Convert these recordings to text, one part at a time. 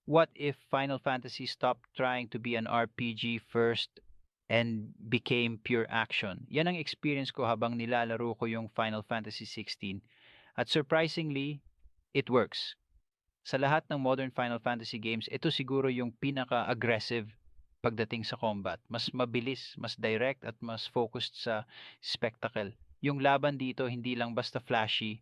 What if Final Fantasy stopped trying to be an RPG first and became pure action? Yan ang experience ko habang nilalaro ko yung Final Fantasy 16. At surprisingly, it works. Sa lahat ng modern Final Fantasy games, ito siguro yung pinaka-aggressive pagdating sa combat. Mas mabilis, mas direct, at mas focused sa spectacle. Yung laban dito, hindi lang basta flashy.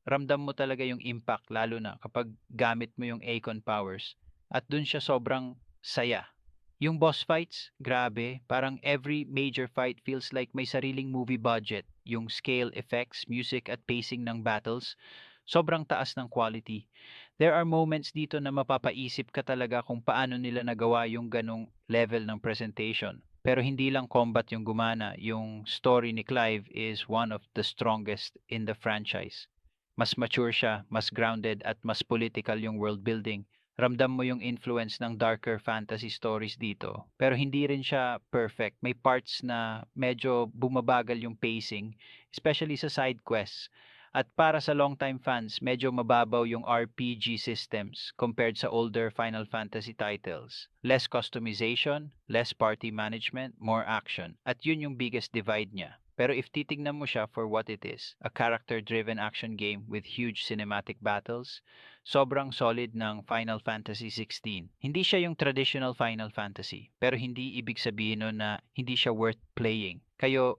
Ramdam mo talaga yung impact, lalo na kapag gamit mo yung Akon powers. At dun siya sobrang saya. Yung boss fights, grabe, parang every major fight feels like may sariling movie budget. Yung scale, effects, music at pacing ng battles, sobrang taas ng quality. There are moments dito na mapapaisip ka talaga kung paano nila nagawa yung ganong level ng presentation. Pero hindi lang combat yung gumana, yung story ni Clive is one of the strongest in the franchise. Mas mature siya, mas grounded at mas political yung world building. Ramdam mo yung influence ng darker fantasy stories dito. Pero hindi rin siya perfect. May parts na medyo bumabagal yung pacing, especially sa side quests. At para sa longtime fans, medyo mababaw yung RPG systems compared sa older Final Fantasy titles. Less customization, less party management, more action. At yun yung biggest divide niya. Pero if titignan mo siya for what it is, a character-driven action game with huge cinematic battles, sobrang solid ng Final Fantasy 16. Hindi siya yung traditional Final Fantasy, pero hindi ibig sabihin nun na hindi siya worth playing. Kayo,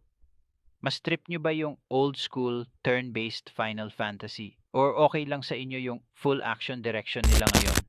mas trip nyo ba yung old school turn-based Final Fantasy? Or okay lang sa inyo yung full action direction nila ngayon?